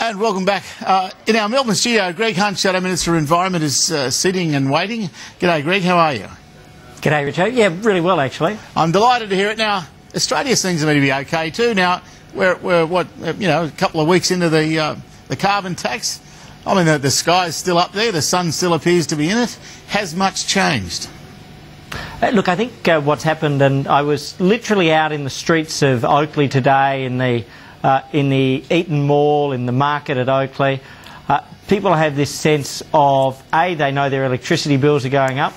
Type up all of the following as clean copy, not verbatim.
And welcome back. In our Melbourne studio, Greg Hunt, Shadow Minister for Environment, is sitting and waiting. G'day, Greg. How are you? G'day, Richo. Yeah, really well, actually. I'm delighted to hear it. Now, Australia seems to me to be okay too. Now, we're what, a couple of weeks into the carbon tax. I mean, the sky's still up there. The sun still appears to be in it. Has much changed? Look, I think what's happened, and I was literally out in the streets of Oakley today in the Eaton Mall, in the market at Oakley. People have this sense of, A, they know their electricity bills are going up.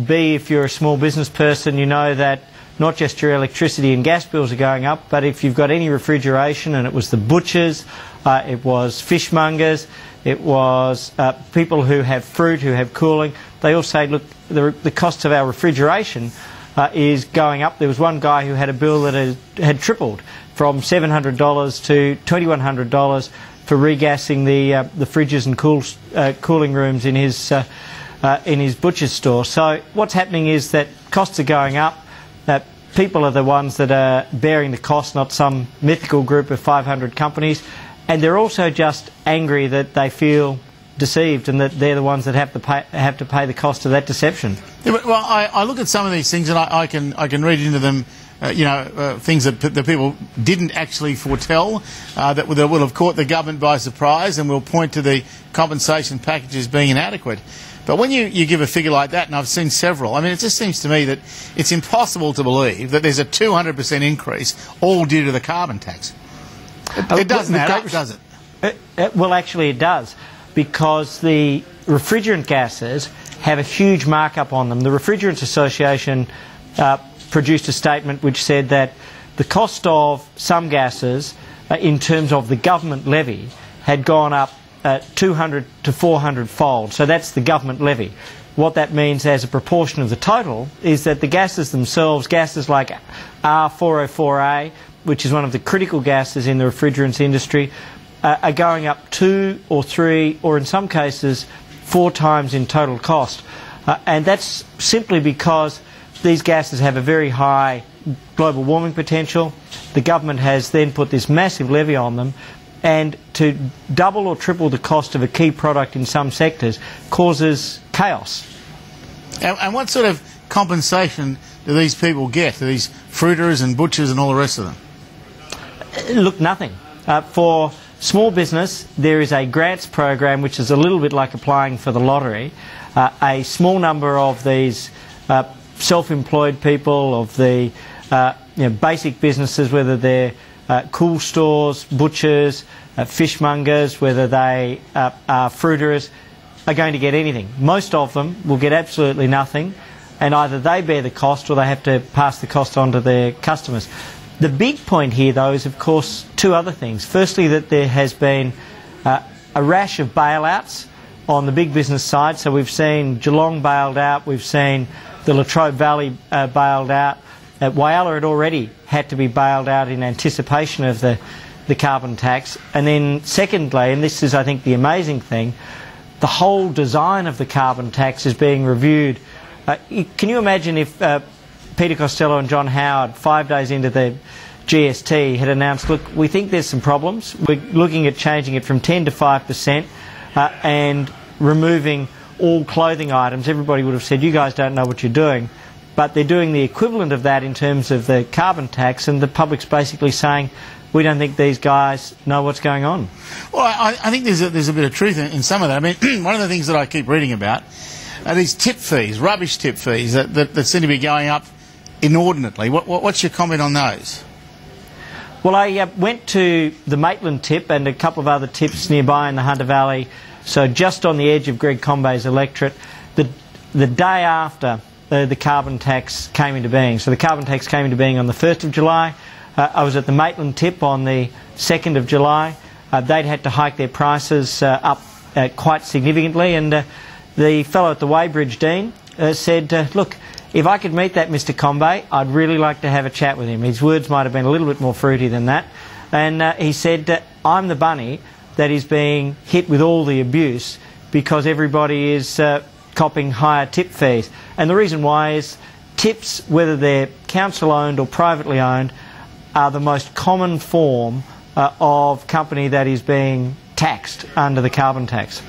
B, if you're a small business person, you know that not just your electricity and gas bills are going up, but if you've got any refrigeration, and it was the butchers, it was fishmongers, it was people who have fruit, who have cooling, they all say, look, the cost of our refrigeration is going up. There was one guy who had a bill that had tripled from $700 to $2,100 for regassing the fridges and cooling rooms in his butcher's store. So what's happening is that costs are going up. People are the ones that are bearing the cost, not some mythical group of 500 companies. And they're also just angry that they feel deceived and that they're the ones that have to pay the cost of that deception. Yeah, well, I look at some of these things and I can read into them, things that the people didn't actually foretell, that will have caught the government by surprise, and will point to the compensation packages being inadequate. But when you give a figure like that, and I've seen several, I mean, it just seems to me that it's impossible to believe that there's a 200% increase all due to the carbon tax. It doesn't add up, does it? Well, actually it does, because the refrigerant gases have a huge markup on them. The Refrigerants Association produced a statement which said that the cost of some gases in terms of the government levy had gone up 200 to 400 fold. So that's the government levy. What that means as a proportion of the total is that the gases themselves, gases like R404A, which is one of the critical gases in the refrigerants industry, are going up 2 or 3 or in some cases 4 times in total cost. And that's simply because these gases have a very high global warming potential. The government has then put this massive levy on them, and to double or triple the cost of a key product in some sectors causes chaos. And what sort of compensation do these people get, these fruiterers and butchers and all the rest of them? Look, nothing. For small business, there is a grants program which is a little bit like applying for the lottery. A small number of these self-employed people, of the basic businesses, whether they're cool stores, butchers, fishmongers, whether they are fruiterers, are going to get anything. Most of them will get absolutely nothing, and either they bear the cost or they have to pass the cost on to their customers. The big point here, though, is, of course, 2 other things. Firstly, that there has been a rash of bailouts on the big business side. So we've seen Geelong bailed out, we've seen the Latrobe Valley bailed out. Whyalla had already had to be bailed out in anticipation of the carbon tax. And then secondly, and this is, I think, the amazing thing, the whole design of the carbon tax is being reviewed. Can you imagine if Peter Costello and John Howard, 5 days into the GST, had announced, look, we think there's some problems, we're looking at changing it from 10 to 5% and removing all clothing items. Everybody would have said, you guys don't know what you're doing. But they're doing the equivalent of that in terms of the carbon tax, and the public's basically saying, we don't think these guys know what's going on. Well, I think there's a bit of truth in some of that. I mean, one of the things that I keep reading about are these tip fees, rubbish tip fees, that seem to be going up inordinately. What's your comment on those? Well, I went to the Maitland tip and a couple of other tips nearby in the Hunter Valley, so just on the edge of Greg Combey's electorate, the day after the carbon tax came into being. So the carbon tax came into being on the 1st of July. I was at the Maitland tip on the 2nd of July. They'd had to hike their prices up quite significantly, and the fellow at the Weybridge Dean said, look, if I could meet that Mr Combey, I'd really like to have a chat with him. His words might have been a little bit more fruity than that. And he said, I'm the bunny that is being hit with all the abuse because everybody is copping higher tip fees. And the reason why is tips, whether they're council-owned or privately owned, are the most common form of company that is being taxed under the carbon tax.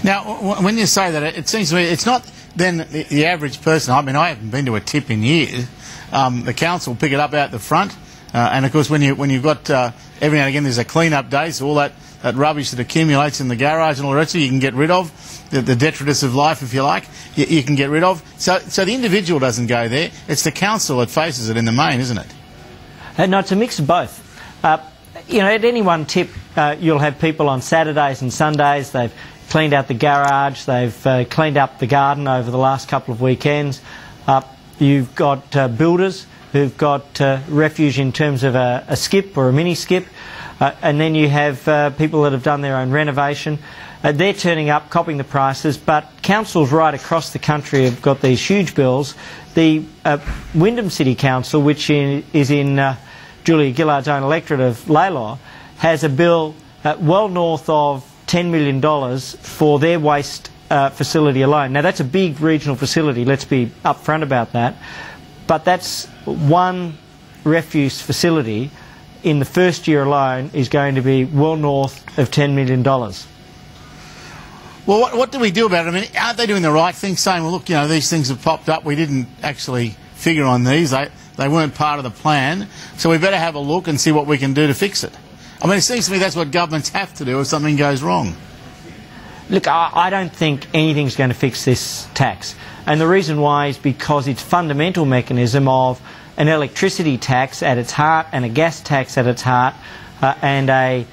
Now, when you say that, it seems to me it's not then the average person. I mean, I haven't been to a tip in years. The council pick it up out the front, and of course, when you've got every now and again there's a clean-up day, so all that rubbish that accumulates in the garage and all the rest of it, you can get rid of. The detritus of life, if you like, you can get rid of. So the individual doesn't go there. It's the council that faces it in the main, isn't it? No, it's a mix of both. You know, at any one tip, you'll have people on Saturdays and Sundays. They've cleaned out the garage. They've cleaned up the garden over the last couple of weekends. You've got builders who've got refuge in terms of a skip or a mini skip. And then you have people that have done their own renovation. They're turning up, copping the prices, but councils right across the country have got these huge bills. The Wyndham City Council, which is in Julia Gillard's own electorate of Laylaw, has a bill well north of $10 million for their waste facility alone. Now, that's a big regional facility, let's be upfront about that, but that's one refuse facility in the first year alone is going to be well north of $10 million. Well, what do we do about it? I mean, aren't they doing the right thing, saying, well, look, you know, these things have popped up, we didn't actually figure on these, they weren't part of the plan, so we better have a look and see what we can do to fix it? I mean, it seems to me that's what governments have to do if something goes wrong. Look, I don't think anything's going to fix this tax. And the reason why is because its fundamental mechanism of an electricity tax at its heart and a gas tax at its heart and a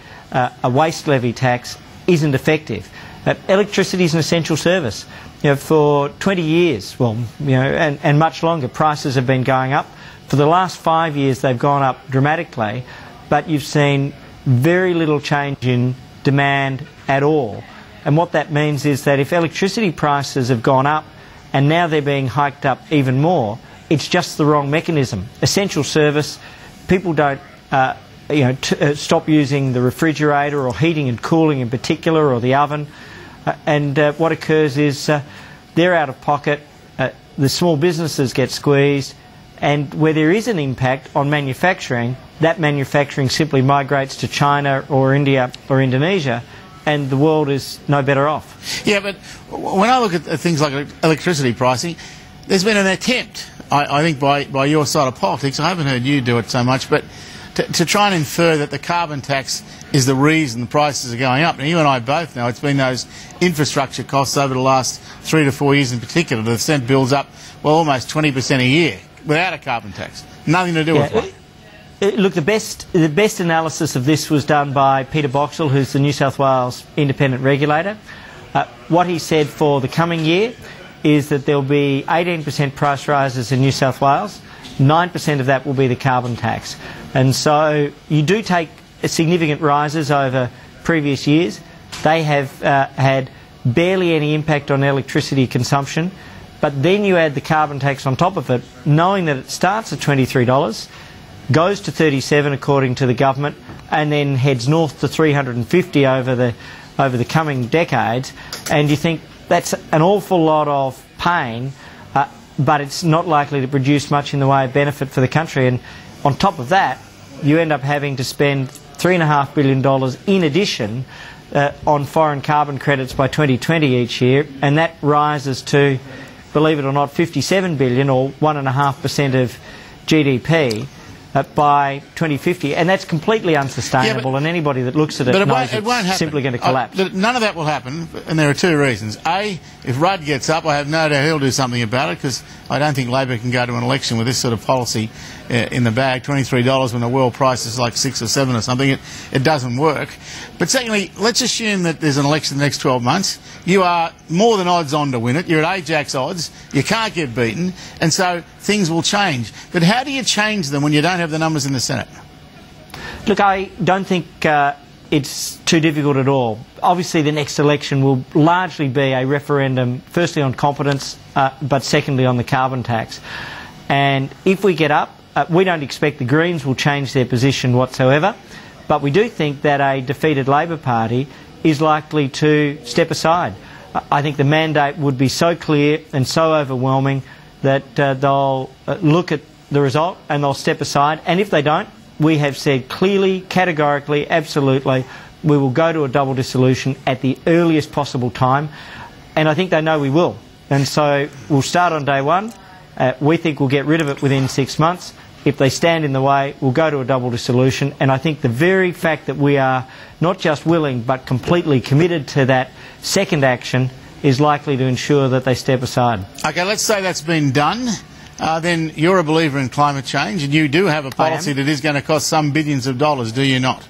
waste levy tax isn't effective. Electricity is an essential service. You know, for 20 years, well, you know, and much longer, prices have been going up. For the last 5 years, they've gone up dramatically, but you've seen very little change in demand at all. And what that means is that if electricity prices have gone up and now they're being hiked up even more, it's just the wrong mechanism. Essential service, people don't stop using the refrigerator or heating and cooling in particular, or the oven, and what occurs is they're out of pocket, the small businesses get squeezed, and where there is an impact on manufacturing, that manufacturing simply migrates to China or India or Indonesia, and the world is no better off. Yeah, but when I look at things like electricity pricing, there's been an attempt, I think, by your side of politics, I haven't heard you do it so much, but to try and infer that the carbon tax is the reason the prices are going up. Now, you and I both know it's been those infrastructure costs over the last 3 to 4 years in particular that have sent bills up, well, almost 20% a year without a carbon tax. Nothing to do with one. Look, the best analysis of this was done by Peter Boxall, who's the New South Wales independent regulator. What he said for the coming year is that there'll be 18% price rises in New South Wales. 9% of that will be the carbon tax. And so you do take significant rises over previous years. They have had barely any impact on electricity consumption. But then you add the carbon tax on top of it, knowing that it starts at $23, goes to 37 according to the government, and then heads north to 350 over the coming decades. And you think that's an awful lot of pain, but it's not likely to produce much in the way of benefit for the country. And on top of that, you end up having to spend $3.5 billion in addition on foreign carbon credits by 2020 each year, and that rises to, believe it or not, $57 billion, or 1.5% of GDP by 2050, and that's completely unsustainable, and anybody that looks at it knows it's simply going to collapse. None of that will happen, and there are two reasons. A, if Rudd gets up, I have no doubt he'll do something about it, because I don't think Labor can go to an election with this sort of policy in the bag. $23 when the world price is like 6 or 7 or something, it doesn't work. But secondly, let's assume that there's an election in the next 12 months. You are more than odds on to win it. You're at Ajax odds. You can't get beaten, and so things will change. But how do you change them when you don't have the numbers in the Senate? Look, I don't think it's too difficult at all. Obviously, the next election will largely be a referendum, firstly on competence, but secondly on the carbon tax. And if we get up, we don't expect the Greens will change their position whatsoever, but we do think that a defeated Labor Party is likely to step aside. I think the mandate would be so clear and so overwhelming that they'll look at the result and they'll step aside, and if they don't, we have said clearly, categorically, absolutely, we will go to a double dissolution at the earliest possible time, and I think they know we will. And so we'll start on day one. We think we'll get rid of it within 6 months. If they stand in the way, we'll go to a double dissolution. And I think the very fact that we are not just willing but completely committed to that second action is likely to ensure that they step aside. Okay, let's say that's been done. Then you're a believer in climate change, and you do have a policy that is going to cost some billions of dollars, do you not?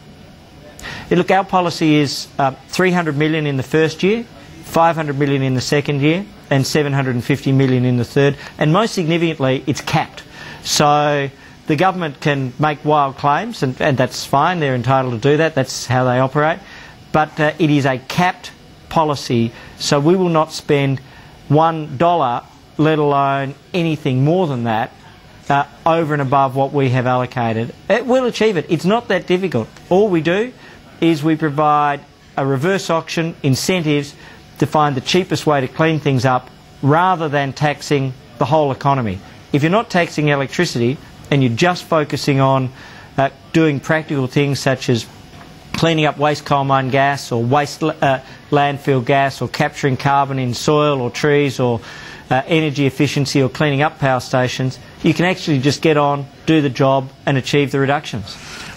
Yeah, look, our policy is $300 million in the first year, $500 million in the second year, and $750 million in the third. And most significantly, it's capped. So the government can make wild claims, and that's fine. They're entitled to do that. That's how they operate. But it is a capped policy, so we will not spend $1, let alone anything more than that, over and above what we have allocated. We'll achieve it. It's not that difficult. All we do is we provide a reverse auction, incentives to find the cheapest way to clean things up rather than taxing the whole economy. If you're not taxing electricity and you're just focusing on doing practical things such as cleaning up waste coal mine gas or waste landfill gas or capturing carbon in soil or trees or energy efficiency or cleaning up power stations, you can actually just get on, do the job and achieve the reductions.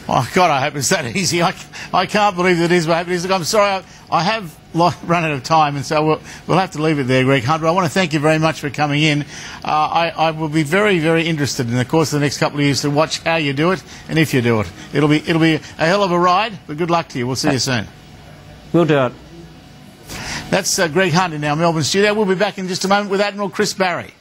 Oh, God, I hope it's that easy. I can't believe that it is what happens. Look, I'm sorry, I have run out of time, and so we'll have to leave it there, Greg Hunter. I want to thank you very much for coming in. I will be very, very interested in the course of the next couple of years to watch how you do it and if you do it. It'll be a hell of a ride, but good luck to you. We'll see you soon. We'll do it. That's Greg Hunt in our Melbourne studio. We'll be back in just a moment with Admiral Chris Barry.